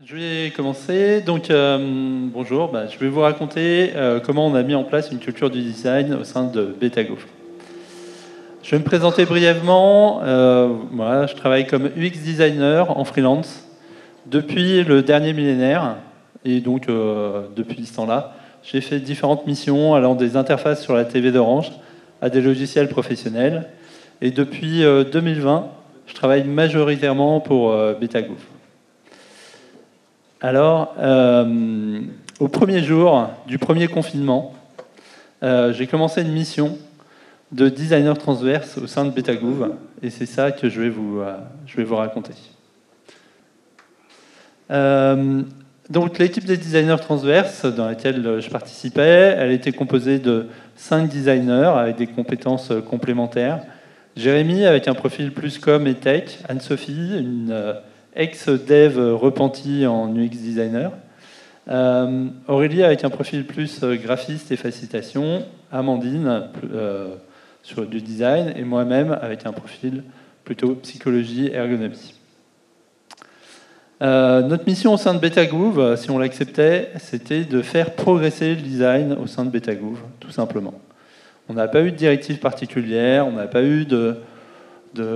Je vais commencer. Donc, bonjour. Je vais vous raconter comment on a mis en place une culture du design au sein de Betago. Je vais me présenter brièvement. Voilà, je travaille comme UX designer en freelance depuis le dernier millénaire. Et donc, depuis ce temps-là, j'ai fait différentes missions allant des interfaces sur la TV d'Orange à des logiciels professionnels. Et depuis 2020, je travaille majoritairement pour Betago. Alors, au premier jour du premier confinement, j'ai commencé une mission de designer transverse au sein de Betagouv, et c'est ça que je vais vous raconter. Donc, l'équipe des designers transverses dans laquelle je participais, elle était composée de 5 designers avec des compétences complémentaires. Jérémy avec un profil plus com et tech, Anne-Sophie, une ex-dev repenti en UX designer, Aurélie avec un profil plus graphiste et facilitation, Amandine sur du design, et moi-même avec un profil plutôt psychologie et ergonomie. Notre mission au sein de Betagouv, si on l'acceptait, c'était de faire progresser le design au sein de Betagouv, tout simplement. On n'a pas eu de directive particulière, on n'a pas eu de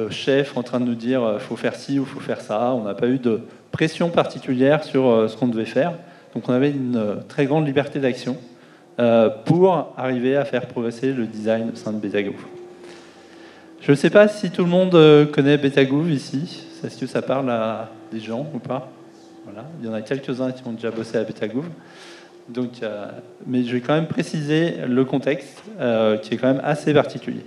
chef en train de nous dire faut faire ci ou faut faire ça. On n'a pas eu de pression particulière sur ce qu'on devait faire. Donc on avait une très grande liberté d'action pour arriver à faire progresser le design au sein de Betagouv. Je ne sais pas si tout le monde connaît Betagouv ici. Est-ce que ça parle à des gens ou pas? Voilà. Il y en a quelques-uns qui ont déjà bossé à Betagouv. Donc, mais je vais quand même préciser le contexte qui est quand même assez particulier.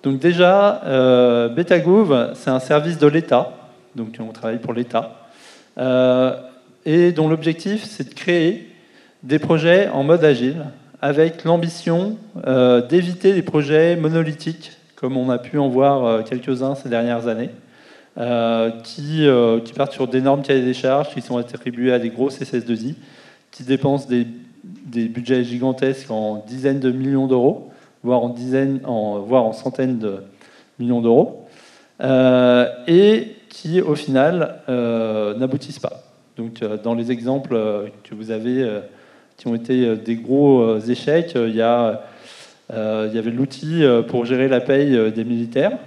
Donc déjà, Betagouv, c'est un service de l'État, donc on travaille pour l'État, et dont l'objectif, c'est de créer des projets en mode agile, avec l'ambition d'éviter les projets monolithiques, comme on a pu en voir quelques-uns ces dernières années, qui partent sur d'énormes cahiers des charges, qui sont attribués à des grosses SS2I, qui dépensent des budgets gigantesques en dizaines de millions d'euros, voire en centaines de millions d'euros, et qui, au final, n'aboutissent pas. Donc, dans les exemples que vous avez, qui ont été des gros échecs, il y avait l'outil pour gérer la paye des militaires,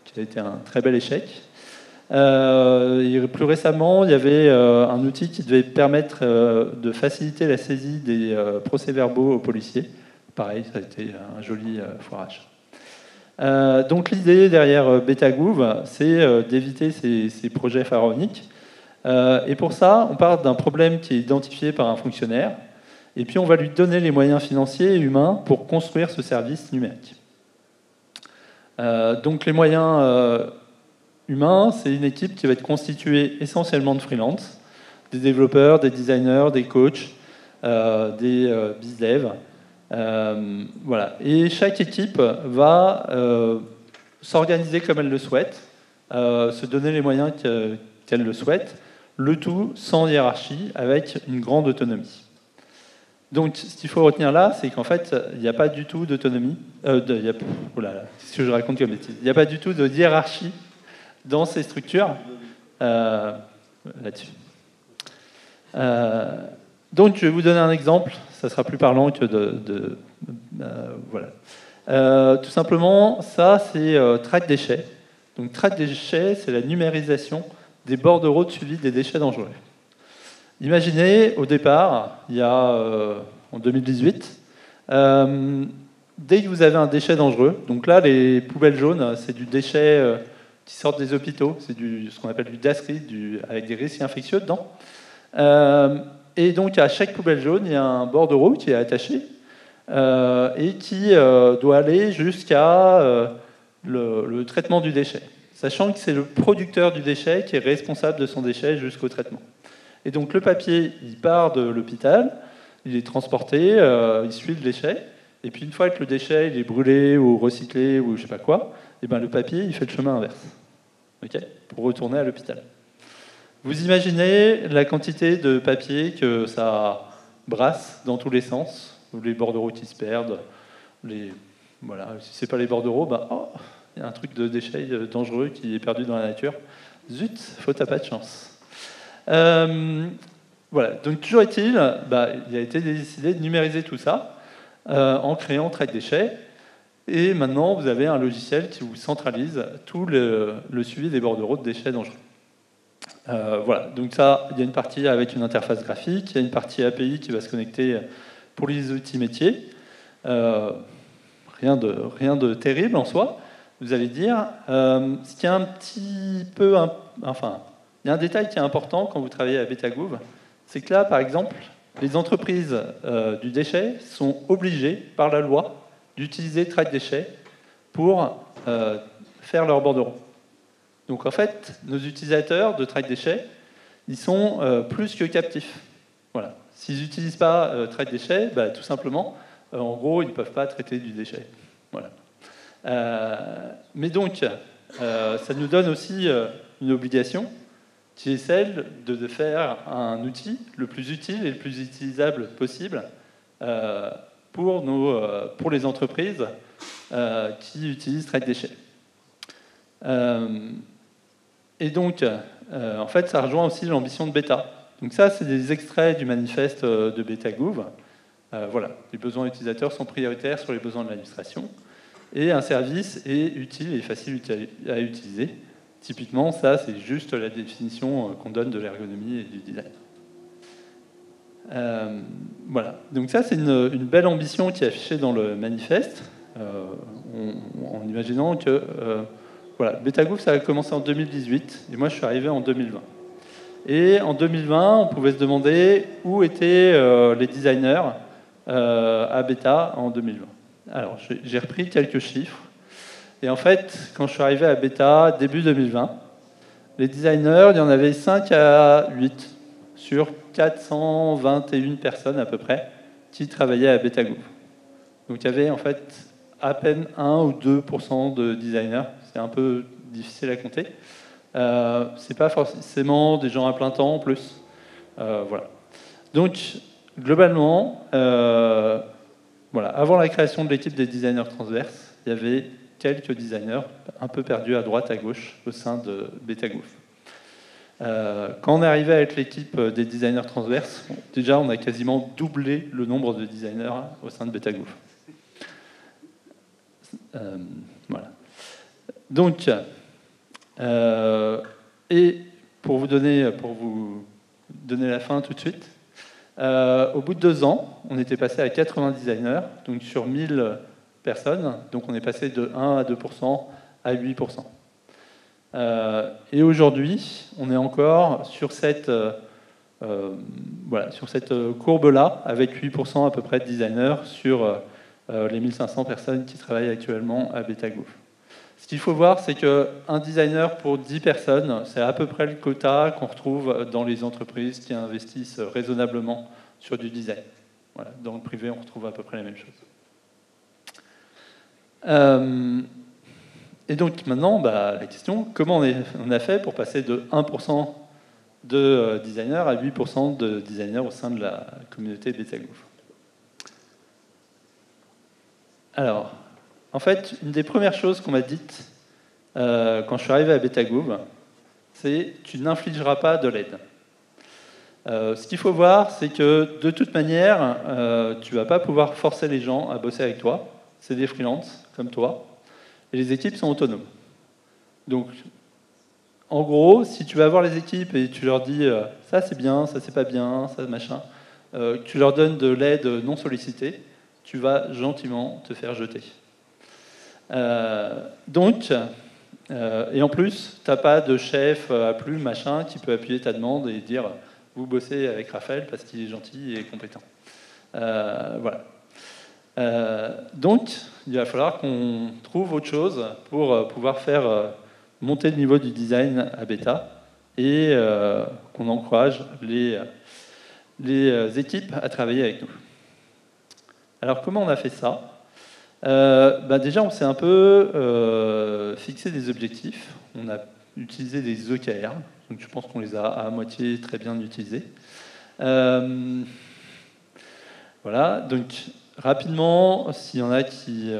qui a été un très bel échec. Et plus récemment, il y avait un outil qui devait permettre de faciliter la saisie des procès-verbaux aux policiers. Pareil, ça a été un joli foirage. Donc l'idée derrière Betagouv, c'est d'éviter ces projets pharaoniques. Et pour ça, on part d'un problème qui est identifié par un fonctionnaire, et puis on va lui donner les moyens financiers et humains pour construire ce service numérique. Donc les moyens humains, c'est une équipe qui va être constituée essentiellement de freelance, des développeurs, des designers, des coachs, des bizdev. Voilà. Et chaque équipe va s'organiser comme elle le souhaite, se donner les moyens qu'elle le souhaite, le tout sans hiérarchie, avec une grande autonomie. Donc, ce qu'il faut retenir là, c'est qu'en fait, il n'y a pas du tout d'autonomie. Qu'est-ce que je raconte comme bêtise? Il n'y a pas du tout de hiérarchie dans ces structures là-dessus. Donc, je vais vous donner un exemple. Ça sera plus parlant que voilà. Tout simplement, ça, c'est track déchets. Donc, track déchets, c'est la numérisation des bordereaux de suivi des déchets dangereux. Imaginez, au départ, il y a en 2018, dès que vous avez un déchet dangereux, donc là, les poubelles jaunes, c'est du déchet qui sort des hôpitaux, c'est ce qu'on appelle du DASRI, avec des risques infectieux dedans. Et donc, à chaque poubelle jaune, il y a un bordereau qui est attaché et qui doit aller jusqu'à le traitement du déchet, sachant que c'est le producteur du déchet qui est responsable de son déchet jusqu'au traitement. Et donc, le papier, il part de l'hôpital, il est transporté, il suit le déchet, et puis une fois que le déchet il est brûlé ou recyclé ou je sais pas quoi, et ben le papier, il fait le chemin inverse, pour retourner à l'hôpital. Vous imaginez la quantité de papier que ça brasse dans tous les sens, les bordereaux qui se perdent, voilà, si c'est pas les bordereaux, il y a un truc de déchet dangereux qui est perdu dans la nature. Zut, faute à pas de chance. Voilà, donc toujours est-il, il a été décidé de numériser tout ça en créant Track Déchets. Et maintenant, vous avez un logiciel qui vous centralise tout le suivi des bordereaux de déchets dangereux. Voilà, donc ça, il y a une partie avec une interface graphique, il y a une partie API qui va se connecter pour les outils métiers. Rien de terrible en soi, vous allez dire. Ce qui est un petit peu... Enfin, il y a un détail qui est important quand vous travaillez à Betagouv, c'est que là, par exemple, les entreprises du déchet sont obligées, par la loi, d'utiliser Track Déchets pour faire leur bordereau. Donc en fait, nos utilisateurs de Track Déchets, ils sont plus que captifs. Voilà. S'ils n'utilisent pas Track Déchets, tout simplement, en gros, ils ne peuvent pas traiter du déchet. Voilà. Mais donc, ça nous donne aussi une obligation, qui est celle de faire un outil le plus utile et le plus utilisable possible pour les entreprises qui utilisent Track Déchets. Et donc, en fait, ça rejoint aussi l'ambition de Beta. Donc ça, c'est des extraits du manifeste de Betagouv. Voilà, les besoins utilisateurs sont prioritaires sur les besoins de l'administration. Et un service est utile et facile à utiliser. Typiquement, ça, c'est juste la définition qu'on donne de l'ergonomie et du design. Voilà, donc ça, c'est une belle ambition qui est affichée dans le manifeste, en imaginant que... voilà, Betagouv, ça a commencé en 2018, et moi, je suis arrivé en 2020. Et en 2020, on pouvait se demander où étaient les designers à Beta en 2020. Alors, j'ai repris quelques chiffres. Et en fait, quand je suis arrivé à Beta, début 2020, les designers, il y en avait 5 à 8 sur 421 personnes à peu près qui travaillaient à Betagouv. Donc il y avait en fait à peine 1 ou 2% de designers. C'est un peu difficile à compter. C'est pas forcément des gens à plein temps en plus. Voilà. Donc globalement, voilà, avant la création de l'équipe des designers transverses, il y avait quelques designers un peu perdus à droite, à gauche au sein de Betagouv. Quand on est arrivé avec l'équipe des designers transverses, déjà on a quasiment doublé le nombre de designers au sein de Betagouv. Voilà. Donc, et pour vous donner la fin tout de suite, au bout de 2 ans, on était passé à 80 designers, donc sur 1000 personnes, donc on est passé de 1 à 2% à 8%. Et aujourd'hui, on est encore sur cette courbe-là, avec 8% à peu près de designers sur les 1500 personnes qui travaillent actuellement à Betagouv. Ce qu'il faut voir, c'est qu'un designer pour 10 personnes, c'est à peu près le quota qu'on retrouve dans les entreprises qui investissent raisonnablement sur du design. Voilà, dans le privé, on retrouve à peu près la même chose. Et donc maintenant, la question, comment on a fait pour passer de 1% de designers à 8% de designers au sein de la communauté Betagouv? Alors, en fait, une des premières choses qu'on m'a dites quand je suis arrivé à Betagouv, c'est « tu n'infligeras pas de l'aide ». Ce qu'il faut voir, c'est que de toute manière, tu ne vas pas pouvoir forcer les gens à bosser avec toi. C'est des freelances, comme toi. Et les équipes sont autonomes. Donc, en gros, si tu vas voir les équipes et tu leur dis ça c'est bien, ça c'est pas bien, ça machin, tu leur donnes de l'aide non sollicitée, tu vas gentiment te faire jeter. Et en plus, tu n'as pas de chef à plume, machin, qui peut appuyer ta demande et dire vous bossez avec Raphaël parce qu'il est gentil et compétent. Voilà. Donc, il va falloir qu'on trouve autre chose pour pouvoir faire monter le niveau du design à Beta et qu'on encourage les équipes à travailler avec nous. Alors, comment on a fait ça ? Déjà, on s'est un peu fixé des objectifs. On a utilisé des OKR, donc je pense qu'on les a à moitié très bien utilisés. Voilà, donc rapidement, s'il y en a qui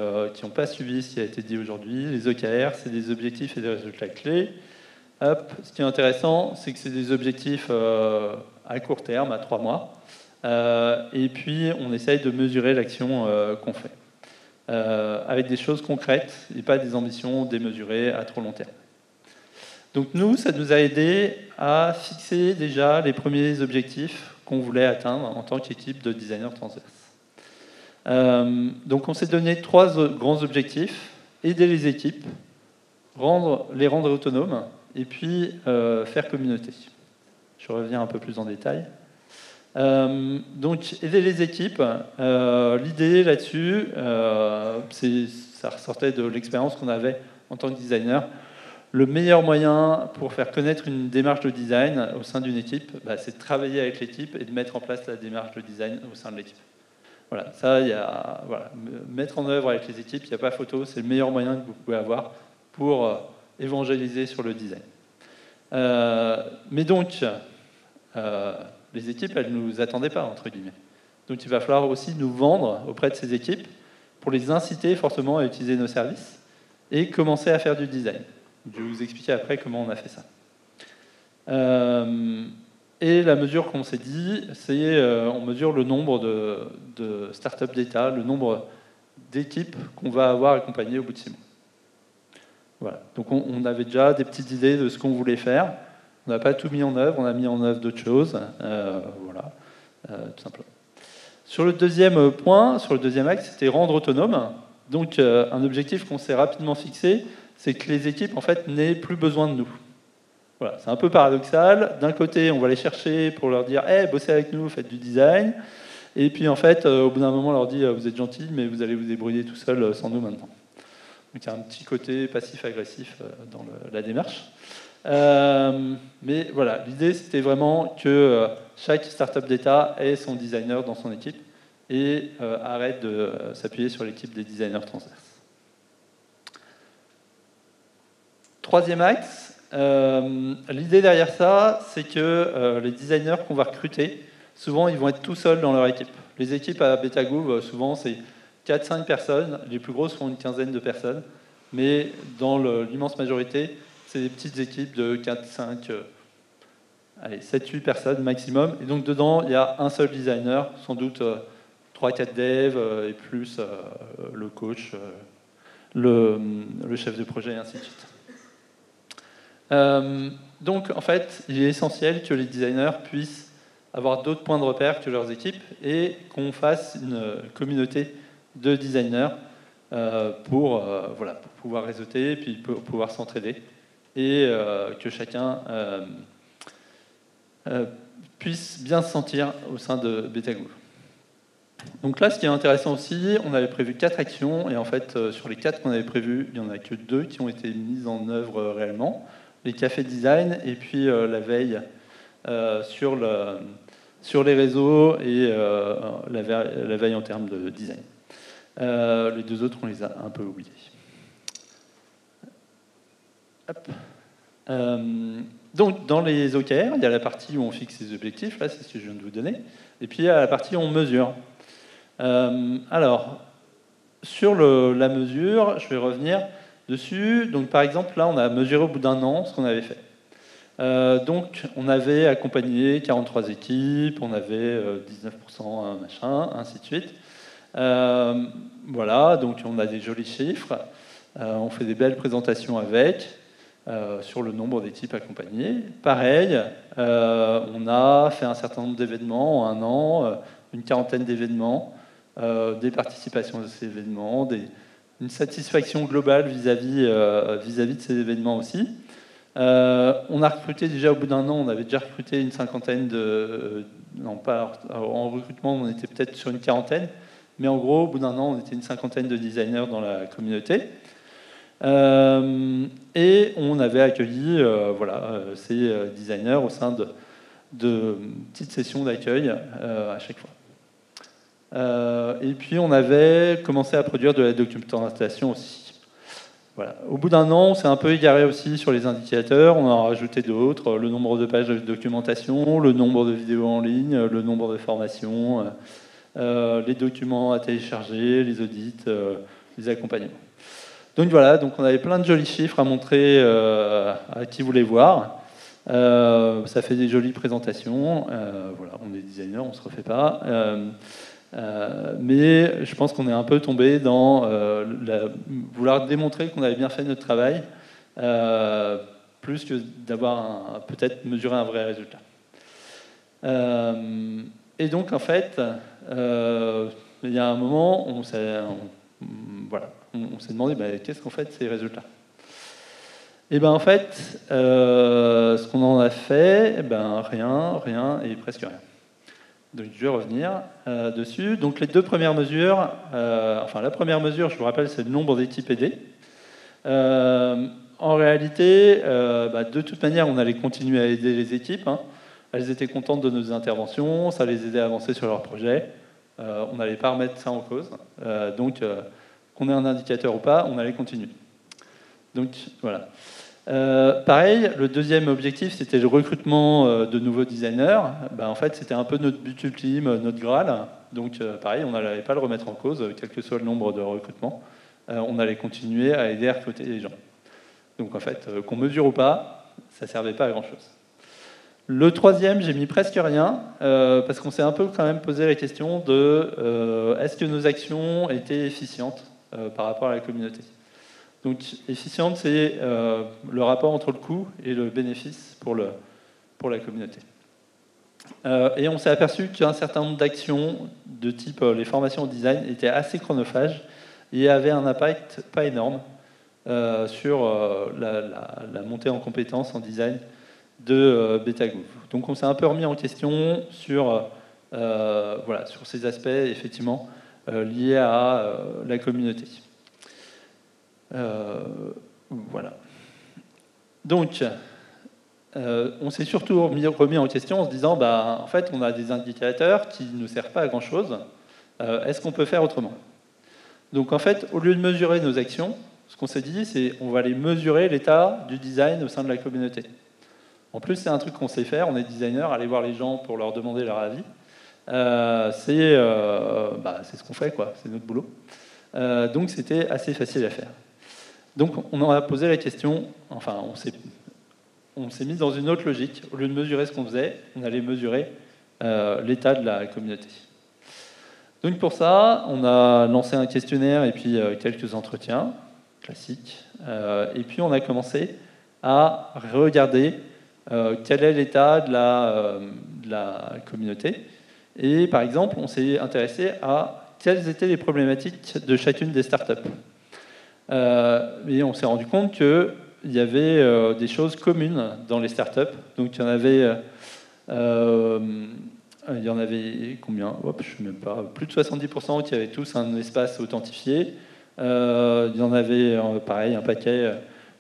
n'ont pas suivi ce qui a été dit aujourd'hui, les OKR, c'est des objectifs et des résultats clés. Hop. Ce qui est intéressant, c'est que c'est des objectifs à court terme, à 3 mois. Et puis, on essaye de mesurer l'action qu'on fait. Avec des choses concrètes et pas des ambitions démesurées à trop long terme. Donc nous, ça nous a aidé à fixer déjà les premiers objectifs qu'on voulait atteindre en tant qu'équipe de designers transverses. Donc on s'est donné 3 grands objectifs: aider les équipes, les rendre autonomes, et puis faire communauté. Je reviens un peu plus en détail. Donc aider les équipes, l'idée là-dessus, ça ressortait de l'expérience qu'on avait en tant que designer. Le meilleur moyen pour faire connaître une démarche de design au sein d'une équipe, c'est de travailler avec l'équipe et de mettre en place la démarche de design au sein de l'équipe. Voilà, ça, mettre en œuvre avec les équipes, il n'y a pas photo, c'est le meilleur moyen que vous pouvez avoir pour évangéliser sur le design. Mais donc, les équipes, elles ne nous attendaient pas, entre guillemets. Donc il va falloir aussi nous vendre auprès de ces équipes pour les inciter fortement à utiliser nos services et commencer à faire du design. Je vais vous expliquer après comment on a fait ça. Et la mesure qu'on s'est dit, c'est on mesure le nombre de startup data, le nombre d'équipes qu'on va avoir accompagnées au bout de 6 mois. Voilà. Donc on avait déjà des petites idées de ce qu'on voulait faire. On n'a pas tout mis en œuvre, on a mis en œuvre d'autres choses. Voilà, tout simplement. Sur le deuxième point, sur le deuxième axe, c'était rendre autonome. Donc un objectif qu'on s'est rapidement fixé, c'est que les équipes en fait n'aient plus besoin de nous. Voilà, c'est un peu paradoxal. D'un côté, on va les chercher pour leur dire hey, bossez avec nous, faites du design. Et puis en fait, au bout d'un moment, on leur dit vous êtes gentils, mais vous allez vous débrouiller tout seul sans nous maintenant. Donc il y a un petit côté passif-agressif dans la démarche. Mais voilà, l'idée c'était vraiment que chaque startup d'État ait son designer dans son équipe et arrête de s'appuyer sur l'équipe des designers transverses. Troisième axe, l'idée derrière ça, c'est que les designers qu'on va recruter, souvent ils vont être tout seuls dans leur équipe. Les équipes à BetaGouv, souvent c'est 4-5 personnes, les plus grosses font une quinzaine de personnes, mais dans l'immense majorité, c'est des petites équipes de 4, 5, 7, 8 personnes maximum. Et donc dedans, il y a un seul designer, sans doute 3-4 devs, et plus le coach, le chef de projet, et ainsi de suite. Donc en fait, il est essentiel que les designers puissent avoir d'autres points de repère que leurs équipes et qu'on fasse une communauté de designers pour pouvoir réseauter et puis pour pouvoir s'entraider et que chacun puisse bien se sentir au sein de BetaGouv. Donc là, ce qui est intéressant aussi, on avait prévu 4 actions, et en fait, sur les 4 qu'on avait prévues, il n'y en a que 2 qui ont été mises en œuvre réellement. Les cafés design, et puis la veille sur les réseaux, et la veille en termes de design. Les 2 autres, on les a un peu oubliés. Hop. Donc, dans les OKR, il y a la partie où on fixe les objectifs, là, c'est ce que je viens de vous donner, et puis il y a la partie où on mesure. Alors, sur la mesure, je vais revenir dessus. Donc, par exemple, là, on a mesuré au bout d'1 an ce qu'on avait fait. Donc, on avait accompagné 43 équipes, on avait 19% machin, ainsi de suite. Voilà, donc on a des jolis chiffres. On fait des belles présentations avec. Sur le nombre d'équipes accompagnées. Pareil, on a fait un certain nombre d'événements en 1 an, une quarantaine d'événements, des participations à ces événements, une satisfaction globale vis-à-vis de ces événements aussi. On a recruté déjà au bout d'1 an, on avait déjà recruté une cinquantaine non pas en recrutement, on était peut-être sur une quarantaine, mais en gros, au bout d'1 an, on était une cinquantaine de designers dans la communauté. Et on avait accueilli ces designers au sein de petites sessions d'accueil à chaque fois. Et puis on avait commencé à produire de la documentation aussi. Voilà. Au bout d'1 an, on s'est un peu égaré aussi sur les indicateurs, on en a rajouté d'autres, le nombre de pages de documentation, le nombre de vidéos en ligne, le nombre de formations, les documents à télécharger, les audits, les accompagnements. Donc voilà, donc on avait plein de jolis chiffres à montrer à qui voulait voir. Ça fait des jolies présentations. Voilà, on est designer, on ne se refait pas. Mais je pense qu'on est un peu tombé dans vouloir démontrer qu'on avait bien fait notre travail, plus que d'avoir peut-être mesuré un vrai résultat. Et donc en fait, il y a un moment, on s'est demandé qu'est-ce qu'on fait de ces résultats. Et en fait, ce qu'on en a fait, rien et presque rien. Donc je vais revenir dessus. Donc les deux premières mesures, la première mesure, je vous rappelle, c'est le nombre d'équipes aidées. En réalité, de toute manière, on allait continuer à aider les équipes. Elles étaient contentes de nos interventions, ça les aidait à avancer sur leur projet. On n'allait pas remettre ça en cause. Donc, qu'on ait un indicateur ou pas, on allait continuer. Donc, voilà. Pareil, le deuxième objectif, c'était le recrutement de nouveaux designers. En fait, c'était un peu notre but ultime, notre Graal. Donc, pareil, on n'allait pas le remettre en cause, quel que soit le nombre de recrutements. On allait continuer à aider à recruter les gens. Donc, en fait, qu'on mesure ou pas, ça ne servait pas à grand-chose. Le troisième, j'ai mis presque rien, parce qu'on s'est un peu quand même posé la question de est-ce que nos actions étaient efficientes par rapport à la communauté. Donc, efficiente, c'est le rapport entre le coût et le bénéfice pour la communauté. Et on s'est aperçu qu'un certain nombre d'actions de type les formations au design étaient assez chronophages et avaient un impact pas énorme sur la montée en compétences en design de Betagouv. Donc on s'est un peu remis en question sur ces aspects effectivement liés à la communauté. Voilà. Donc on s'est surtout remis en question en se disant en fait on a des indicateurs qui ne servent pas à grand chose. Est-ce qu'on peut faire autrement? Donc en fait, au lieu de mesurer nos actions, ce qu'on s'est dit, c'est on va aller mesurer l'état du design au sein de la communauté. En plus, c'est un truc qu'on sait faire, on est designer, aller voir les gens pour leur demander leur avis. C'est ce qu'on fait, quoi. C'est notre boulot. Donc c'était assez facile à faire. Donc on en a posé la question, enfin on s'est mis dans une autre logique. Au lieu de mesurer ce qu'on faisait, on allait mesurer l'état de la communauté. Donc pour ça, on a lancé un questionnaire et puis quelques entretiens classiques. Et puis on a commencé à regarder quel est l'état de la communauté. Et par exemple, on s'est intéressé à quelles étaient les problématiques de chacune des startups. Et on s'est rendu compte qu'il y avait des choses communes dans les startups. Donc il y en avait combien? Je ne sais même pas. Plus de 70% qui avaient tous un espace authentifié. Il y en avait, pareil, un paquet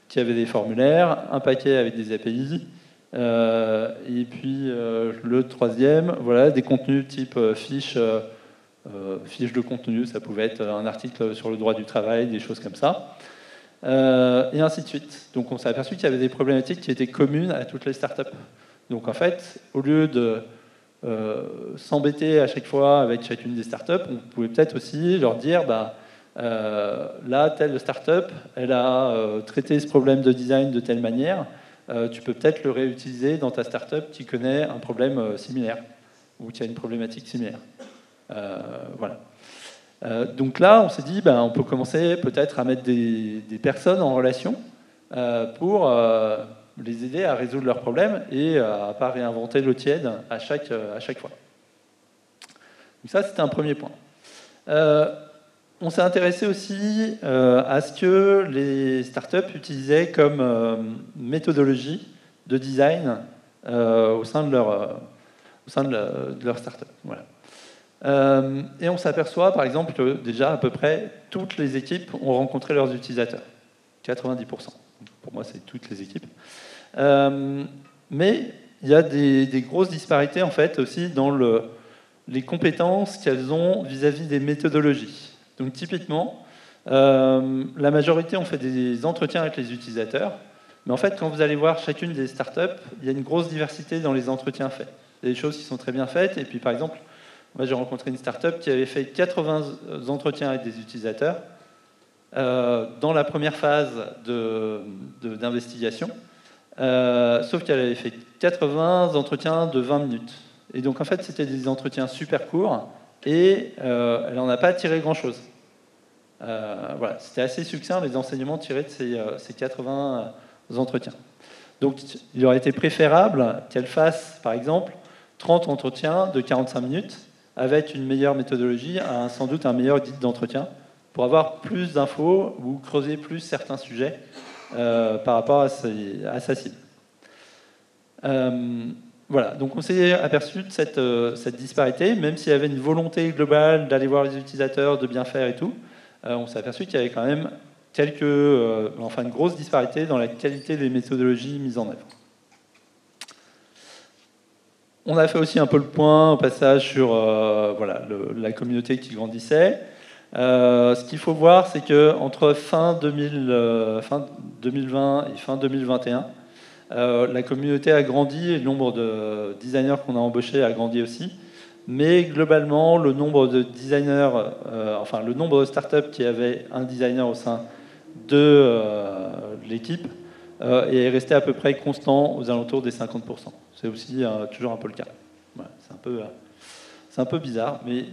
qui avait des formulaires, un paquet avec des API. Et puis le troisième, voilà, des contenus type fiche de contenu, ça pouvait être un article sur le droit du travail, des choses comme ça, et ainsi de suite. Donc on s'est aperçu qu'il y avait des problématiques qui étaient communes à toutes les startups. Donc en fait, au lieu de s'embêter à chaque fois avec chacune des startups, on pouvait peut-être aussi leur dire là, telle startup, elle a traité ce problème de design de telle manière. Tu peux peut-être le réutiliser dans ta startup qui connaît un problème similaire ou qui a une problématique similaire. Voilà. Donc là, on s'est dit, on peut commencer peut-être à mettre des personnes en relation pour les aider à résoudre leurs problèmes et à ne pas réinventer l'eau tiède à chaque fois. Donc ça, c'était un premier point. On s'est intéressé aussi à ce que les startups utilisaient comme méthodologie de design au sein de leur startup. Voilà. Et on s'aperçoit, par exemple, que déjà à peu près toutes les équipes ont rencontré leurs utilisateurs. 90%. Pour moi, c'est toutes les équipes. Mais il y a des grosses disparités en fait aussi dans les compétences qu'elles ont vis-à-vis des méthodologies. Donc typiquement, la majorité ont fait des entretiens avec les utilisateurs, mais en fait, quand vous allez voir chacune des startups, il y a une grosse diversité dans les entretiens faits. Il y a des choses qui sont très bien faites, et puis par exemple, moi j'ai rencontré une startup qui avait fait 80 entretiens avec des utilisateurs, dans la première phase d'investigation, sauf qu'elle avait fait 80 entretiens de 20 minutes. Et donc en fait, c'était des entretiens super courts, et elle n'en a pas tiré grand-chose. Voilà, c'était assez succinct, les enseignements tirés de ces 80 entretiens. Donc il aurait été préférable qu'elle fasse, par exemple, 30 entretiens de 45 minutes, avec une meilleure méthodologie, sans doute un meilleur guide d'entretien, pour avoir plus d'infos ou creuser plus certains sujets par rapport à sa cible. Voilà, donc on s'est aperçu de cette disparité, même s'il y avait une volonté globale d'aller voir les utilisateurs, de bien faire et tout, on s'est aperçu qu'il y avait quand même une grosse disparité dans la qualité des méthodologies mises en œuvre. On a fait aussi un peu le point au passage sur la communauté qui grandissait. Ce qu'il faut voir, c'est qu'entre fin 2020 et fin 2021, la communauté a grandi et le nombre de designers qu'on a embauchés a grandi aussi. Mais globalement, le nombre de designers, le nombre de startups qui avaient un designer au sein de l'équipe est resté à peu près constant aux alentours des 50%. C'est aussi toujours un peu le cas. Voilà, c'est un peu bizarre, mais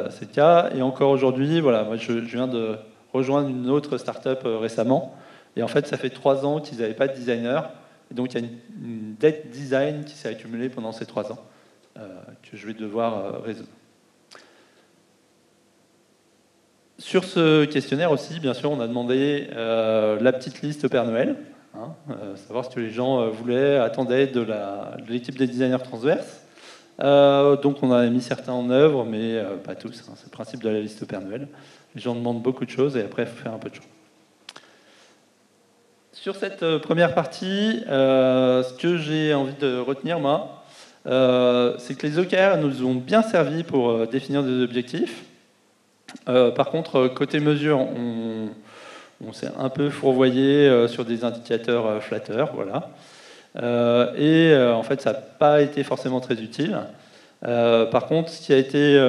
c'est le cas. Et encore aujourd'hui, voilà, moi je viens de rejoindre une autre startup récemment. Et en fait, ça fait 3 ans qu'ils n'avaient pas de designer. Et donc, il y a une dette design qui s'est accumulée pendant ces 3 ans que je vais devoir résoudre. Sur ce questionnaire aussi, bien sûr, on a demandé la petite liste au Père Noël, savoir ce que les gens voulaient, attendaient de l'équipe des designers transverses. Donc on a mis certains en œuvre, mais pas tous. C'est le principe de la liste au Père Noël. Les gens demandent beaucoup de choses et après, il faut faire un peu de choses. Sur cette première partie, ce que j'ai envie de retenir, moi, c'est que les OKR nous ont bien servi pour définir des objectifs. Par contre, côté mesure, on s'est un peu fourvoyé sur des indicateurs flatteurs, voilà. En fait, ça n'a pas été forcément très utile. Par contre, ce qui a été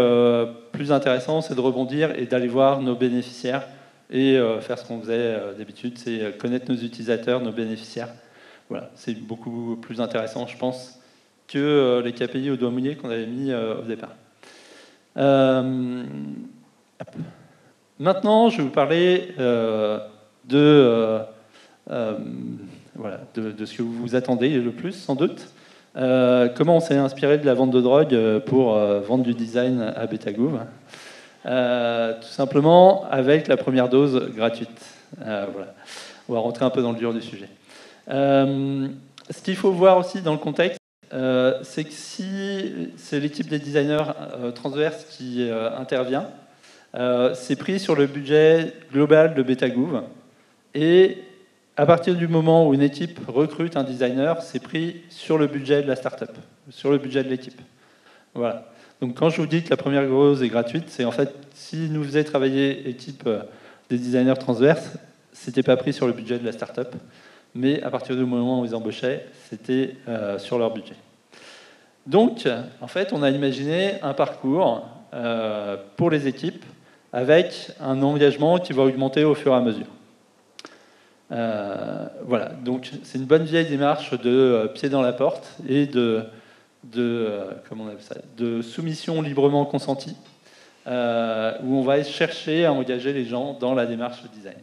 plus intéressant, c'est de rebondir et d'aller voir nos bénéficiaires et faire ce qu'on faisait d'habitude, c'est connaître nos utilisateurs, nos bénéficiaires. Voilà, c'est beaucoup plus intéressant, je pense, que les KPI au doigt mouillé qu'on avait mis au départ. Maintenant, je vais vous parler de ce que vous vous attendez le plus, sans doute. Comment on s'est inspiré de la vente de drogue pour vendre du design à Betagouv. Tout simplement avec la première dose gratuite. Voilà. On va rentrer un peu dans le dur du sujet. Ce qu'il faut voir aussi dans le contexte, c'est que si c'est l'équipe des designers transverses qui intervient, c'est pris sur le budget global de Betagouv. Et à partir du moment où une équipe recrute un designer, c'est pris sur le budget de la startup, sur le budget de l'équipe. Voilà. Donc quand je vous dis que la première dose est gratuite, c'est en fait, si nous faisions travailler équipe des designers transverses, c'était pas pris sur le budget de la startup, mais à partir du moment où ils embauchaient, c'était sur leur budget. Donc, en fait, on a imaginé un parcours pour les équipes avec un engagement qui va augmenter au fur et à mesure. Voilà, donc c'est une bonne vieille démarche de pied dans la porte et comment on appelle ça, de soumission librement consentie, où on va chercher à engager les gens dans la démarche design.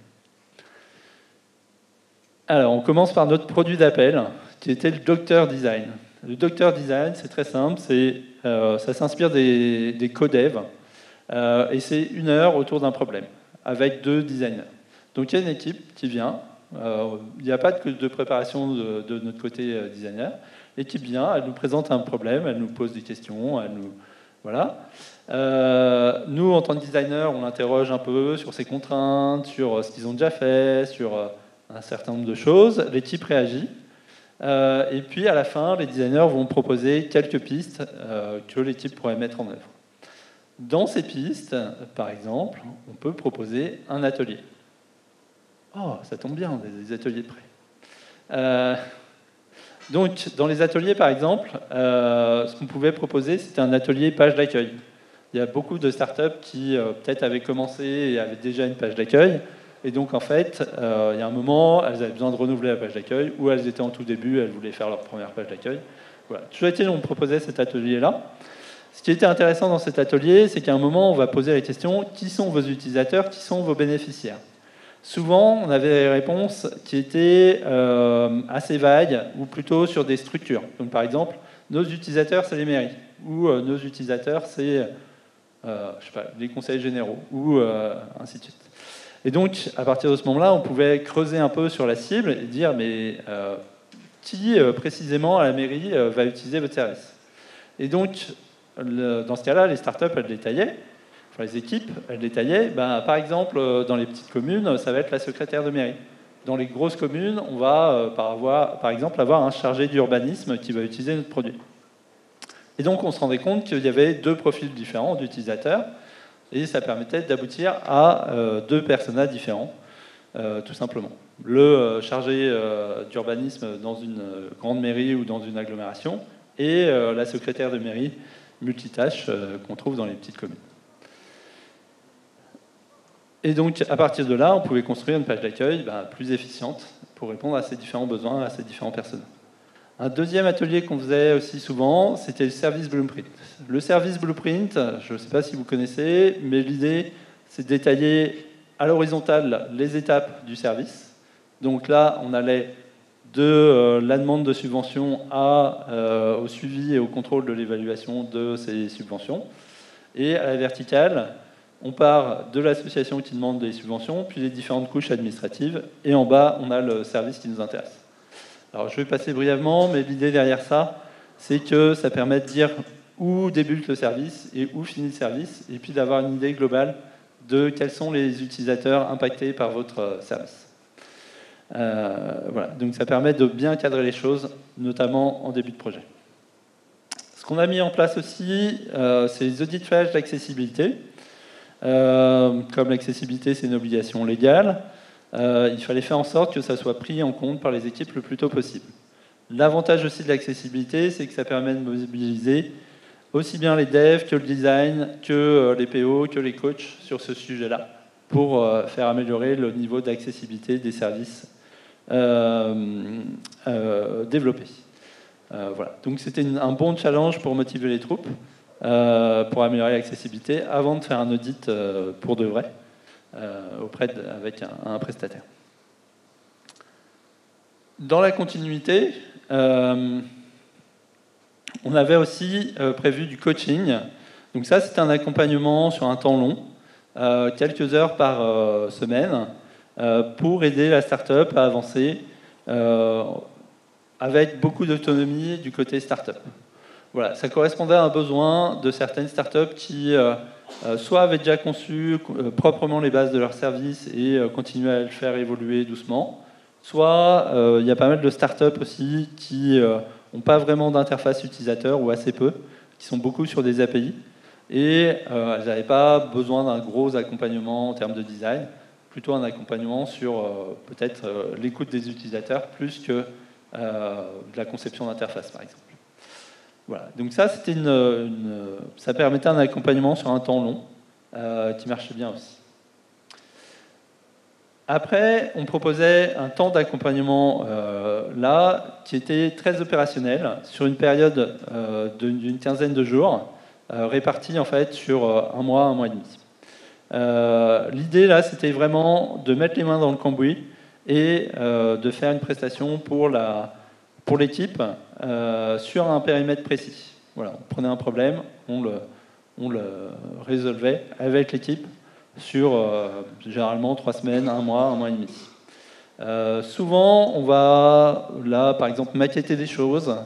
Alors, on commence par notre produit d'appel, qui était le Docteur Design. Le Docteur Design, c'est très simple, ça s'inspire des codev, et c'est 1 heure autour d'un problème, avec 2 designers. Donc il y a une équipe qui vient, il n'y a pas de préparation de notre côté designer. L'équipe vient, elle nous présente un problème, elle nous pose des questions, voilà. Nous, en tant que designer, on l'interroge un peu sur ses contraintes, sur ce qu'ils ont déjà fait, sur un certain nombre de choses. L'équipe réagit. Et puis, à la fin, les designers vont proposer quelques pistes que l'équipe pourrait mettre en œuvre. Dans ces pistes, par exemple, on peut proposer un atelier. Oh, ça tombe bien, des ateliers de prêt. Donc, dans les ateliers, par exemple, ce qu'on pouvait proposer, c'était un atelier page d'accueil. Il y a beaucoup de startups qui, peut-être, avaient commencé et avaient déjà une page d'accueil. Et donc, en fait, il y a un moment, elles avaient besoin de renouveler la page d'accueil, ou elles étaient en tout début, elles voulaient faire leur première page d'accueil. Voilà. Toujours est-il, on proposait cet atelier-là. Ce qui était intéressant dans cet atelier, c'est qu'à un moment, on va poser la question, qui sont vos utilisateurs, qui sont vos bénéficiaires? Souvent, on avait des réponses qui étaient assez vagues, ou plutôt sur des structures. Donc, par exemple, nos utilisateurs, c'est les mairies, ou nos utilisateurs, c'est je sais pas, les conseils généraux, ou ainsi de suite. Et donc, à partir de ce moment-là, on pouvait creuser un peu sur la cible et dire, mais qui précisément à la mairie va utiliser votre service? Et donc, dans ce cas-là, les startups, elles détaillaient, enfin les équipes, elles détaillaient. Par exemple, dans les petites communes, ça va être la secrétaire de mairie. Dans les grosses communes, on va par exemple avoir un chargé d'urbanisme qui va utiliser notre produit. Et donc, on se rendait compte qu'il y avait deux profils différents d'utilisateurs, et ça permettait d'aboutir à deux personas différents, tout simplement. Le chargé d'urbanisme dans une grande mairie ou dans une agglomération, et la secrétaire de mairie multitâche qu'on trouve dans les petites communes. Et donc, à partir de là, on pouvait construire une page d'accueil plus efficiente pour répondre à ces différents besoins, à ces différents personas. Un deuxième atelier qu'on faisait aussi souvent, c'était le service blueprint. Le service blueprint, je ne sais pas si vous connaissez, mais l'idée, c'est de détailler à l'horizontale les étapes du service. Donc là, on allait de la demande de subvention au suivi et au contrôle de l'évaluation de ces subventions. Et à la verticale, on part de l'association qui demande des subventions, puis les différentes couches administratives, et en bas, on a le service qui nous intéresse. Alors je vais passer brièvement, mais l'idée derrière ça, c'est que ça permet de dire où débute le service et où finit le service, et puis d'avoir une idée globale de quels sont les utilisateurs impactés par votre service. Voilà, donc ça permet de bien cadrer les choses, notamment en début de projet. Ce qu'on a mis en place aussi, c'est les audits flash d'accessibilité. Comme l'accessibilité, c'est une obligation légale, il fallait faire en sorte que ça soit pris en compte par les équipes le plus tôt possible. L'avantage aussi de l'accessibilité, c'est que ça permet de mobiliser aussi bien les devs que le design, que les PO, que les coachs sur ce sujet-là, pour faire améliorer le niveau d'accessibilité des services développés. Voilà. Donc c'était un bon challenge pour motiver les troupes, pour améliorer l'accessibilité, avant de faire un audit pour de vrai, avec un prestataire. Dans la continuité, on avait aussi prévu du coaching. Donc ça, c'est un accompagnement sur un temps long, quelques heures par semaine, pour aider la start-up à avancer avec beaucoup d'autonomie du côté start-up. Voilà, ça correspondait à un besoin de certaines start-up qui soit avaient déjà conçu proprement les bases de leur service et continuaient à le faire évoluer doucement, soit il y a pas mal de start-up aussi qui n'ont pas vraiment d'interface utilisateur ou assez peu, qui sont beaucoup sur des API, et elles n'avaient pas besoin d'un gros accompagnement en termes de design, plutôt un accompagnement sur peut-être l'écoute des utilisateurs plus que de la conception d'interface, par exemple. Voilà. Donc ça, c'était ça permettait un accompagnement sur un temps long qui marchait bien aussi. Après, on proposait un temps d'accompagnement là qui était très opérationnel sur une période d'une quinzaine de jours, répartie en fait sur un mois et demi. L'idée là, c'était vraiment de mettre les mains dans le cambouis et de faire une prestation pour l'équipe sur un périmètre précis. Voilà, on prenait un problème, on le résolvait avec l'équipe sur généralement 3 semaines, un mois et demi. Souvent, on va là, par exemple, maqueter des choses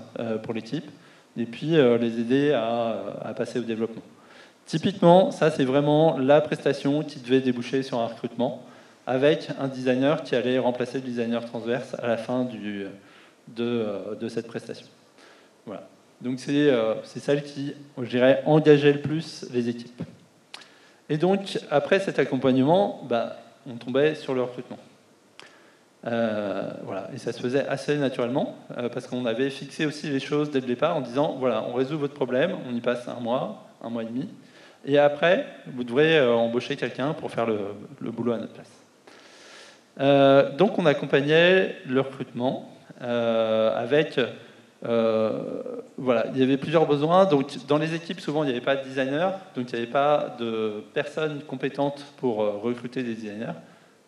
pour l'équipe et puis les aider à passer au développement. Typiquement, ça c'est vraiment la prestation qui devait déboucher sur un recrutement avec un designer qui allait remplacer le designer transverse à la fin de cette prestation. Voilà. Donc c'est celle qui, je dirais, engageait le plus les équipes. Et donc, après cet accompagnement, on tombait sur le recrutement. Voilà. Et ça se faisait assez naturellement, parce qu'on avait fixé aussi les choses dès le départ en disant, voilà, on résout votre problème, on y passe un mois et demi, et après, vous devrez embaucher quelqu'un pour faire le boulot à notre place. Donc on accompagnait le recrutement avec... voilà, il y avait plusieurs besoins. Donc dans les équipes, souvent, il n'y avait pas de designer, donc il n'y avait pas de personnes compétentes pour recruter des designers.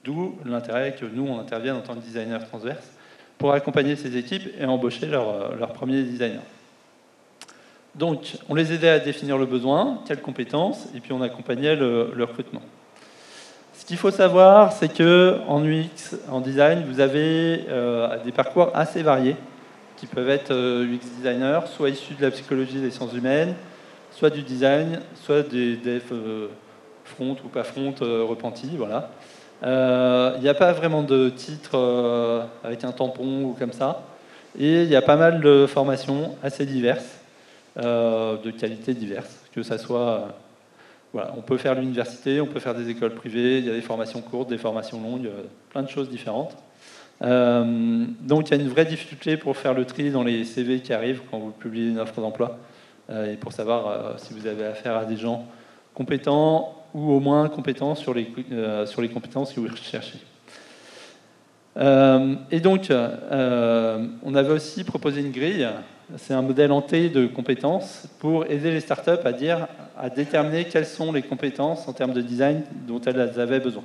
D'où l'intérêt que nous, on intervienne en tant que designer transverse pour accompagner ces équipes et embaucher leurs premiers designers. Donc, on les aidait à définir le besoin, quelles compétences, et puis on accompagnait le recrutement. Ce qu'il faut savoir, c'est qu'en UX, en design, vous avez des parcours assez variés, qui peuvent être UX designers, soit issus de la psychologie des sciences humaines, soit du design, soit des devs front ou pas front repentis, voilà. Il n'y a pas vraiment de titre avec un tampon ou comme ça. Et il y a pas mal de formations assez diverses, de qualités diverses, que ça soit... voilà, on peut faire l'université, on peut faire des écoles privées, il y a des formations courtes, des formations longues, plein de choses différentes. Donc il y a une vraie difficulté pour faire le tri dans les CV qui arrivent quand vous publiez une offre d'emploi, et pour savoir si vous avez affaire à des gens compétents ou au moins compétents sur les compétences que vous recherchez. Et donc, on avait aussi proposé une grille, c'est un modèle en T de compétences pour aider les startups à déterminer quelles sont les compétences en termes de design dont elles avaient besoin.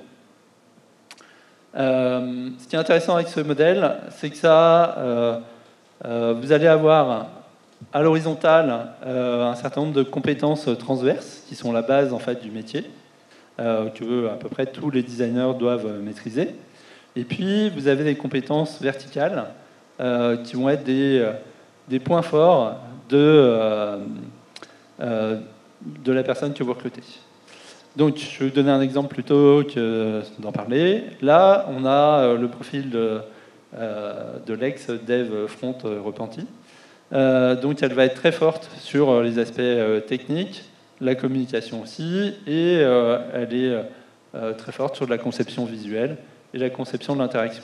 Ce qui est intéressant avec ce modèle, c'est que vous allez avoir à l'horizontale un certain nombre de compétences transverses qui sont la base en fait du métier que à peu près tous les designers doivent maîtriser. Et puis vous avez des compétences verticales qui vont être des points forts de la personne que vous recrutez. Donc, je vais vous donner un exemple plutôt que d'en parler. Là, on a le profil de l'ex-dev front repenti. Donc, elle va être très forte sur les aspects techniques, la communication aussi, et elle est très forte sur la conception visuelle et la conception de l'interaction.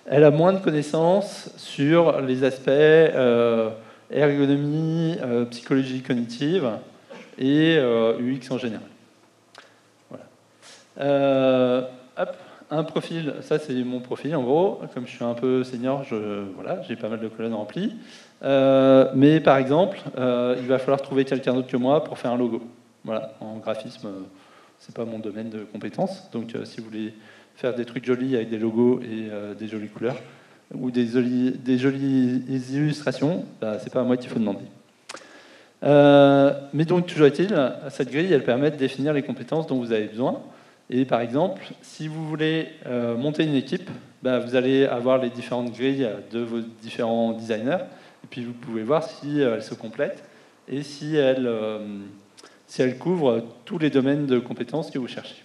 Elle a moins de connaissances sur les aspects ergonomie, psychologie cognitive et UX en général. Hop, un profil, ça c'est mon profil en gros, comme je suis un peu senior, voilà, j'ai pas mal de colonnes remplies. Mais par exemple, il va falloir trouver quelqu'un d'autre que moi pour faire un logo. Voilà, en graphisme, c'est pas mon domaine de compétences, donc si vous voulez faire des trucs jolis avec des logos et des jolies couleurs, ou des jolies illustrations, bah, c'est pas à moi qu'il faut demander. Mais donc, toujours est-il, cette grille, elle permet de définir les compétences dont vous avez besoin. Et par exemple, si vous voulez monter une équipe, bah, vous allez avoir les différentes grilles de vos différents designers, et puis vous pouvez voir si elles se complètent et si elles couvrent tous les domaines de compétences que vous cherchez.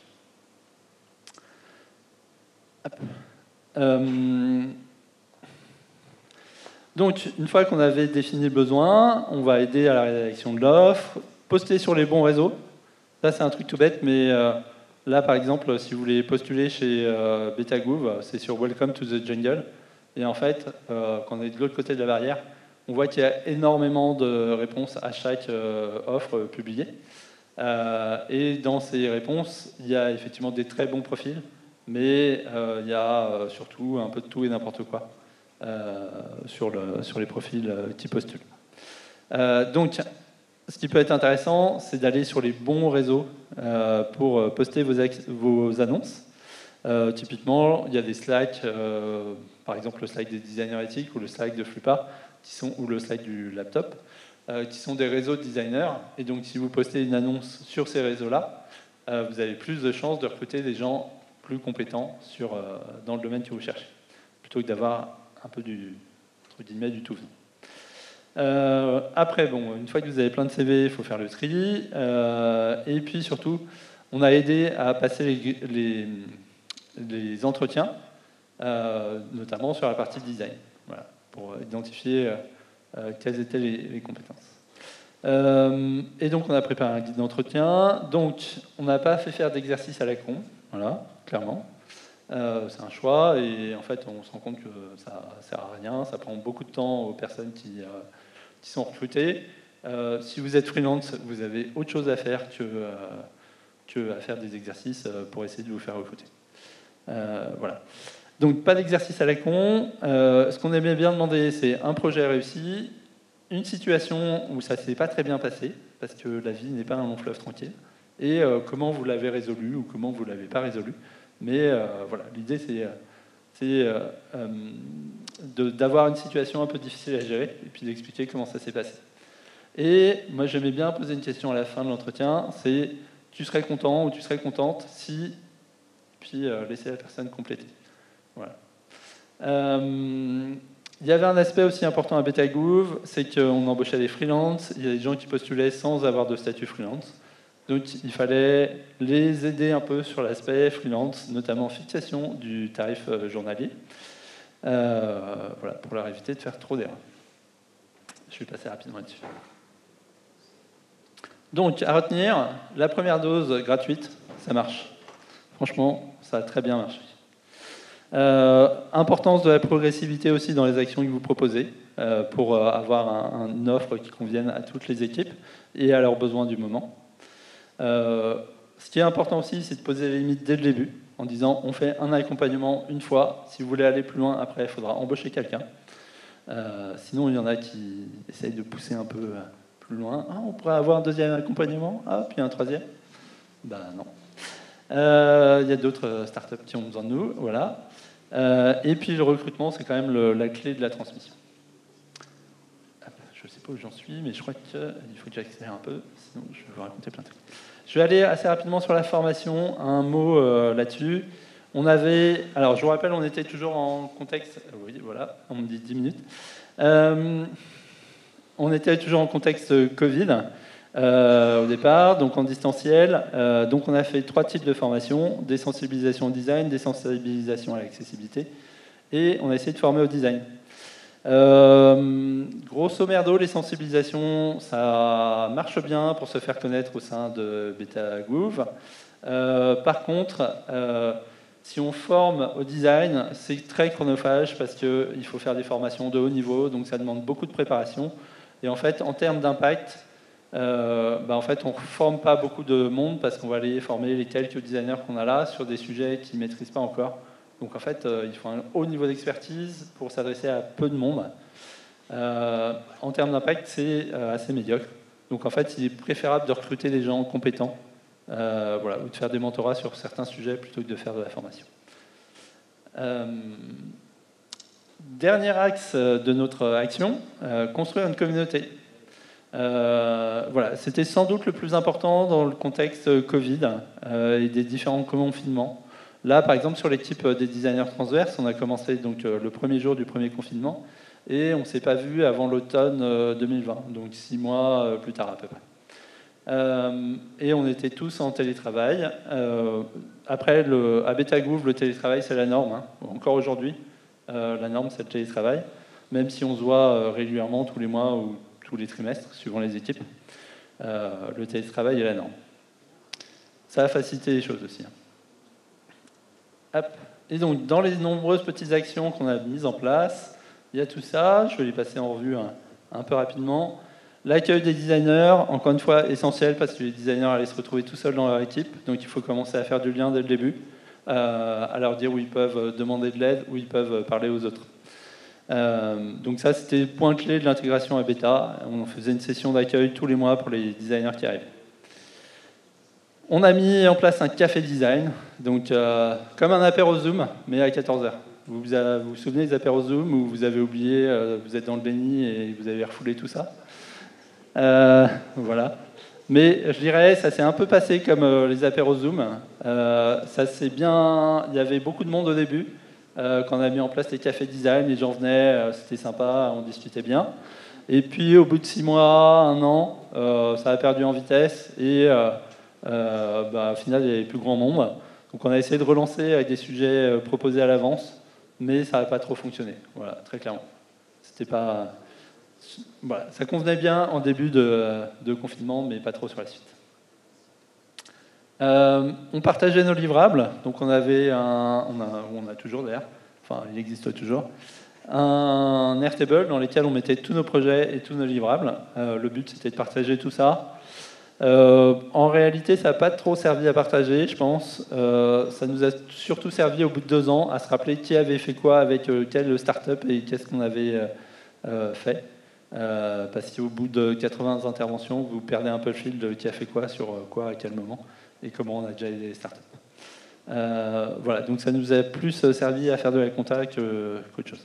Donc, une fois qu'on avait défini le besoin, on va aider à la rédaction de l'offre, poster sur les bons réseaux. Ça, c'est un truc tout bête, mais là, par exemple, si vous voulez postuler chez Betagouv, c'est sur Welcome to the Jungle. Et en fait, quand on est de l'autre côté de la barrière, on voit qu'il y a énormément de réponses à chaque offre publiée. Et dans ces réponses, il y a effectivement des très bons profils, mais il y a surtout un peu de tout et n'importe quoi sur les profils qui postulent. Donc, ce qui peut être intéressant, c'est d'aller sur les bons réseaux pour poster vos annonces. Typiquement, il y a des Slack, par exemple le Slack des designers éthiques ou le Slack de Flupart, ou le Slack du laptop, qui sont des réseaux de designers. Et donc, si vous postez une annonce sur ces réseaux-là, vous avez plus de chances de recruter des gens plus compétents dans le domaine que vous cherchez, plutôt que d'avoir un peu du tout. Après, bon, une fois que vous avez plein de CV, il faut faire le tri. Et puis surtout, on a aidé à passer les entretiens, notamment sur la partie design, voilà, pour identifier quelles étaient les compétences. Et donc, on a préparé un guide d'entretien. Donc, on n'a pas fait faire d'exercice à la con, voilà, clairement. C'est un choix, et en fait, on se rend compte que ça ne sert à rien. Ça prend beaucoup de temps aux personnes qui sont recrutées. Si vous êtes freelance, vous avez autre chose à faire que à faire des exercices pour essayer de vous faire recruter. Voilà. Donc pas d'exercice à la con. Ce qu'on aimait bien demander, c'est un projet réussi, une situation où ça s'est pas très bien passé, parce que la vie n'est pas un long fleuve tranquille, et comment vous l'avez résolu ou comment vous l'avez pas résolu. Mais voilà, l'idée c'est d'avoir une situation un peu difficile à gérer et puis d'expliquer comment ça s'est passé. Et moi j'aimais bien poser une question à la fin de l'entretien, c'est tu serais content ou tu serais contente si, puis laisser la personne compléter. Voilà. Il y avait un aspect aussi important à BetaGouv, c'est qu'on embauchait des freelances, il y a des gens qui postulaient sans avoir de statut freelance. Donc il fallait les aider un peu sur l'aspect freelance, notamment fixation du tarif journalier, voilà, pour leur éviter de faire trop d'erreurs. Je vais passer rapidement là-dessus. Donc à retenir, la première dose gratuite, ça marche. Franchement, ça a très bien marché. Importance de la progressivité aussi dans les actions que vous proposez pour avoir une offre qui convienne à toutes les équipes et à leurs besoins du moment. Ce qui est important aussi, c'est de poser les limites dès le début en disant on fait un accompagnement une fois, si vous voulez aller plus loin, après il faudra embaucher quelqu'un. Sinon il y en a qui essayent de pousser un peu plus loin. Ah, on pourrait avoir un deuxième accompagnement, puis un troisième. Ben non. Il y a d'autres startups qui ont besoin de nous, voilà. Et puis le recrutement, c'est quand même la clé de la transmission. Je ne sais pas où j'en suis, mais je crois qu'il faut que j'accélère un peu, sinon je vais vous raconter plein de trucs. Je vais aller assez rapidement sur la formation, un mot là-dessus. Alors je vous rappelle, on était toujours en contexte, oui voilà, on me dit 10 minutes. On était toujours en contexte Covid au départ, donc en distanciel. Donc on a fait 3 types de formations, des sensibilisations au design, des sensibilisations à l'accessibilité, et on a essayé de former au design. Grosso merdo, les sensibilisations, ça marche bien pour se faire connaître au sein de BetaGouv. Par contre, si on forme au design, c'est très chronophage parce qu'il faut faire des formations de haut niveau, donc ça demande beaucoup de préparation. Et en fait, en termes d'impact, en fait, on ne forme pas beaucoup de monde parce qu'on va aller former les quelques designers qu'on a là sur des sujets qu'ils ne maîtrisent pas encore. Donc en fait, il faut un haut niveau d'expertise pour s'adresser à peu de monde. En termes d'impact, c'est assez médiocre. Donc en fait, il est préférable de recruter des gens compétents, voilà, ou de faire des mentorats sur certains sujets plutôt que de faire de la formation. Dernier axe de notre action, construire une communauté. Voilà, c'était sans doute le plus important dans le contexte Covid et des différents confinements. Là, par exemple, sur l'équipe des designers transverses, on a commencé donc, le premier jour du premier confinement et on ne s'est pas vu avant l'automne 2020, donc 6 mois plus tard à peu près. Et on était tous en télétravail. Après, à BetaGouv, le télétravail, c'est la norme. Hein. Encore aujourd'hui, la norme, c'est le télétravail, même si on se voit régulièrement tous les mois ou tous les trimestres, suivant les équipes. Le télétravail est la norme. Ça a facilité les choses aussi. Hop. Et donc, dans les nombreuses petites actions qu'on a mises en place, il y a tout ça. Je vais les passer en revue un peu rapidement. L'accueil des designers, encore une fois, essentiel parce que les designers allaient se retrouver tout seuls dans leur équipe. Donc, il faut commencer à faire du lien dès le début, à leur dire où ils peuvent demander de l'aide, où ils peuvent parler aux autres. Donc ça, c'était le point clé de l'intégration à Beta. On faisait une session d'accueil tous les mois pour les designers qui arrivaient. On a mis en place un café design, donc comme un apéro Zoom, mais à 14h. Vous vous souvenez des apéros Zoom où vous avez oublié, vous êtes dans le déni et vous avez refoulé tout ça, voilà. Mais je dirais, ça s'est un peu passé comme les apéros Zoom. Ça s'est bien. Il y avait beaucoup de monde au début. Quand on a mis en place les cafés design, les gens venaient, c'était sympa, on discutait bien. Et puis au bout de 6 mois, 1 an, ça a perdu en vitesse et au final il y avait plus grand nombre. Donc on a essayé de relancer avec des sujets proposés à l'avance, mais ça n'a pas trop fonctionné. Voilà, très clairement. C'était pas. Voilà, ça convenait bien en début de confinement, mais pas trop sur la suite. On partageait nos livrables, donc on a toujours d'ailleurs, enfin il existe toujours, un Airtable dans lequel on mettait tous nos projets et tous nos livrables. Le but c'était de partager tout ça. En réalité, ça n'a pas trop servi à partager, je pense. Ça nous a surtout servi au bout de 2 ans à se rappeler qui avait fait quoi avec quelle start-up et qu'est-ce qu'on avait fait. Parce qu'au bout de 80 interventions, vous perdez un peu le fil de qui a fait quoi, sur quoi, à quel moment, et comment on a déjà aidé les startups. Voilà, donc ça nous a plus servi à faire de la compta qu'autre chose.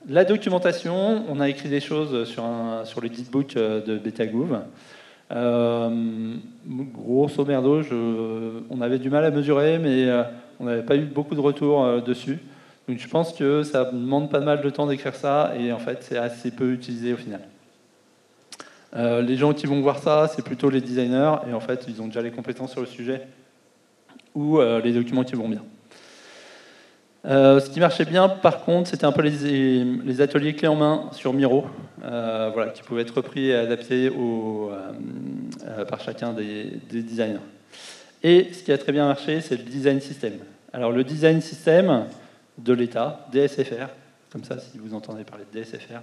La documentation, on a écrit des choses sur le guidebook de Betagouv. Grosso merdo, on avait du mal à mesurer, mais on n'avait pas eu beaucoup de retours dessus. Donc je pense que ça demande pas mal de temps d'écrire ça, et en fait c'est assez peu utilisé au final. Les gens qui vont voir ça, c'est plutôt les designers, et en fait ils ont déjà les compétences sur le sujet, ou les documents qui vont bien. Ce qui marchait bien, par contre, c'était un peu les ateliers clés en main sur Miro, voilà, qui pouvaient être repris et adaptés par chacun des designers. Et ce qui a très bien marché, c'est le design system. Alors le design system de l'État, DSFR, comme ça, si vous entendez parler de DSFR,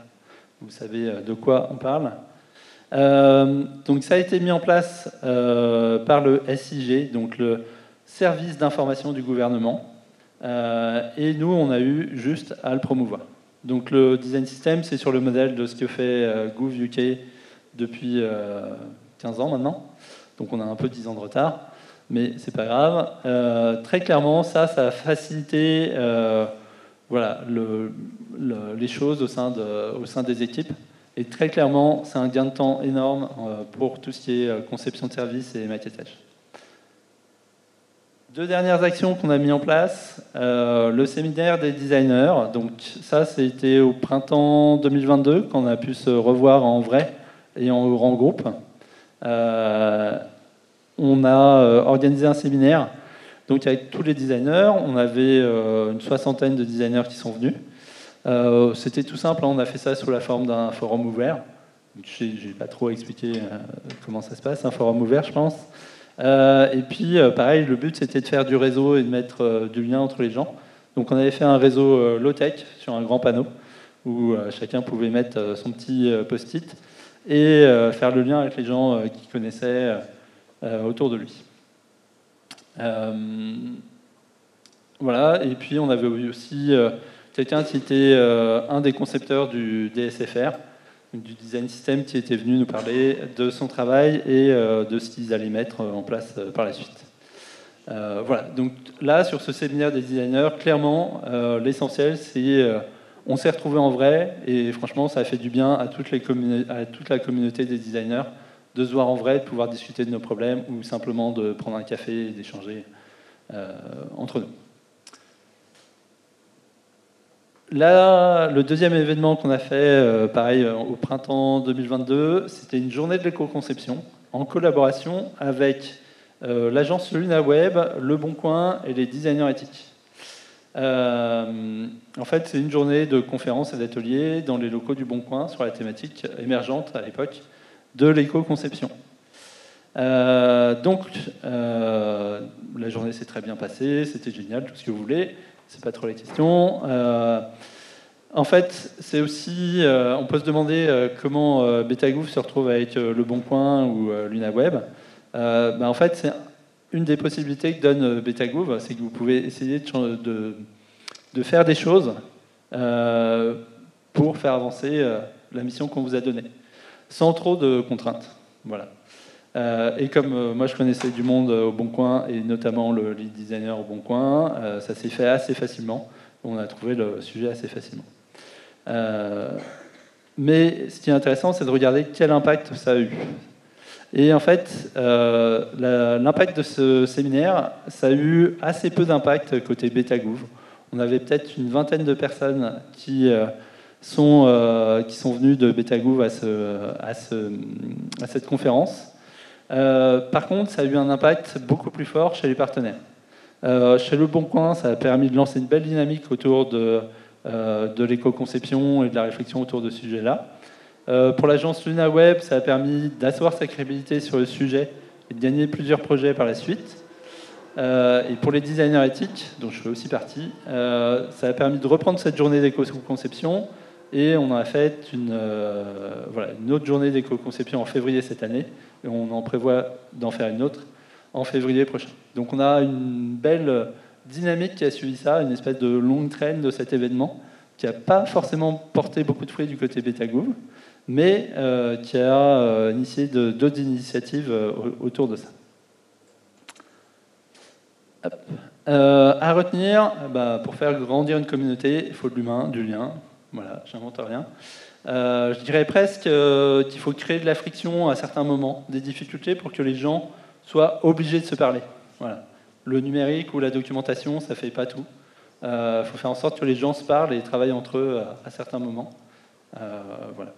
vous savez de quoi on parle. Donc ça a été mis en place par le SIG, donc le service d'information du gouvernement. Et nous, on a eu juste à le promouvoir. Donc le design system, c'est sur le modèle de ce que fait Gouv UK depuis 15 ans maintenant. Donc on a un peu 10 ans de retard, mais c'est pas grave. Très clairement, ça a facilité voilà, les choses au sein des équipes. Et très clairement, c'est un gain de temps énorme pour tout ce qui est conception de services et maquettage. 2 dernières actions qu'on a mis en place. Le séminaire des designers. Donc ça, c'était au printemps 2022, quand on a pu se revoir en vrai et en grand groupe. On a organisé un séminaire donc avec tous les designers. On avait une 60aine de designers qui sont venus. C'était tout simple, on a fait ça sous la forme d'un forum ouvert. Je n'ai pas trop expliqué comment ça se passe, un forum ouvert, je pense. Et puis, pareil, le but, c'était de faire du réseau et de mettre du lien entre les gens. Donc, on avait fait un réseau low-tech sur un grand panneau où chacun pouvait mettre son petit post-it et faire le lien avec les gens qu'il connaissait autour de lui. Voilà, et puis on avait aussi quelqu'un qui était un des concepteurs du DSFR, du design system, qui était venu nous parler de son travail et de ce qu'ils allaient mettre en place par la suite. Voilà, donc là, sur ce séminaire des designers, clairement, l'essentiel, c'est on s'est retrouvés en vrai, et franchement, ça a fait du bien à toute la communauté des designers de se voir en vrai, de pouvoir discuter de nos problèmes, ou simplement de prendre un café et d'échanger entre nous. Là, le deuxième événement qu'on a fait, pareil, au printemps 2022, c'était une journée de l'éco-conception en collaboration avec l'agence LunaWeb, Le Bon Coin et les designers éthiques. En fait, c'est une journée de conférences et d'ateliers dans les locaux du Bon Coin sur la thématique émergente à l'époque de l'éco-conception. Donc, la journée s'est très bien passée, c'était génial, tout ce que vous voulez. C'est pas trop les questions. En fait, c'est aussi, on peut se demander comment Betagouv se retrouve avec Le Bon Coin ou LunaWeb. En fait, c'est une des possibilités que donne Betagouv, c'est que vous pouvez essayer de faire des choses pour faire avancer la mission qu'on vous a donnée, sans trop de contraintes. Voilà. Et comme moi je connaissais du monde au Bon Coin, et notamment le lead designer au Bon Coin, ça s'est fait assez facilement. On a trouvé le sujet assez facilement. Mais ce qui est intéressant, c'est de regarder quel impact ça a eu. Et en fait, l'impact de ce séminaire, ça a eu assez peu d'impact côté Betagouv. On avait peut-être une vingtaine de personnes qui sont venues de Betagouv à cette conférence. Par contre, ça a eu un impact beaucoup plus fort chez les partenaires. Chez Le Bon Coin, ça a permis de lancer une belle dynamique autour de l'éco-conception et de la réflexion autour de ce sujet-là. Pour l'agence LunaWeb, ça a permis d'asseoir sa crédibilité sur le sujet et de gagner plusieurs projets par la suite. Et pour les designers éthiques, dont je fais aussi partie, ça a permis de reprendre cette journée d'éco-conception Et on a fait voilà, une autre journée d'éco-conception en février cette année, et on en prévoit d'en faire une autre en février prochain. Donc on a une belle dynamique qui a suivi ça, une espèce de longue traîne de cet événement, qui n'a pas forcément porté beaucoup de fruits du côté BetaGouv, mais qui a initié d'autres initiatives autour de ça. À retenir, pour faire grandir une communauté, il faut de l'humain, du lien. Voilà, j'invente rien. Je dirais presque qu'il faut créer de la friction à certains moments, des difficultés pour que les gens soient obligés de se parler. Voilà. Le numérique ou la documentation, ça ne fait pas tout. Il faut faire en sorte que les gens se parlent et travaillent entre eux à certains moments. Voilà.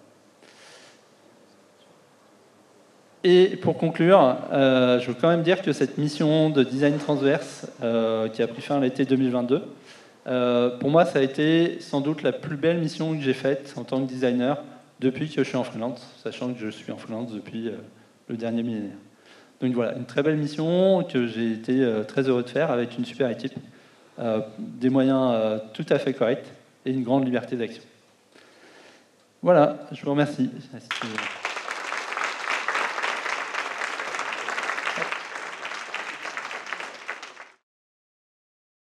Et pour conclure, je veux quand même dire que cette mission de design transverse qui a pris fin à l'été 2022, pour moi, ça a été sans doute la plus belle mission que j'ai faite en tant que designer depuis que je suis en freelance, sachant que je suis en freelance depuis le dernier millénaire. Donc voilà, une très belle mission que j'ai été très heureux de faire avec une super équipe, des moyens tout à fait corrects et une grande liberté d'action. Voilà, je vous remercie.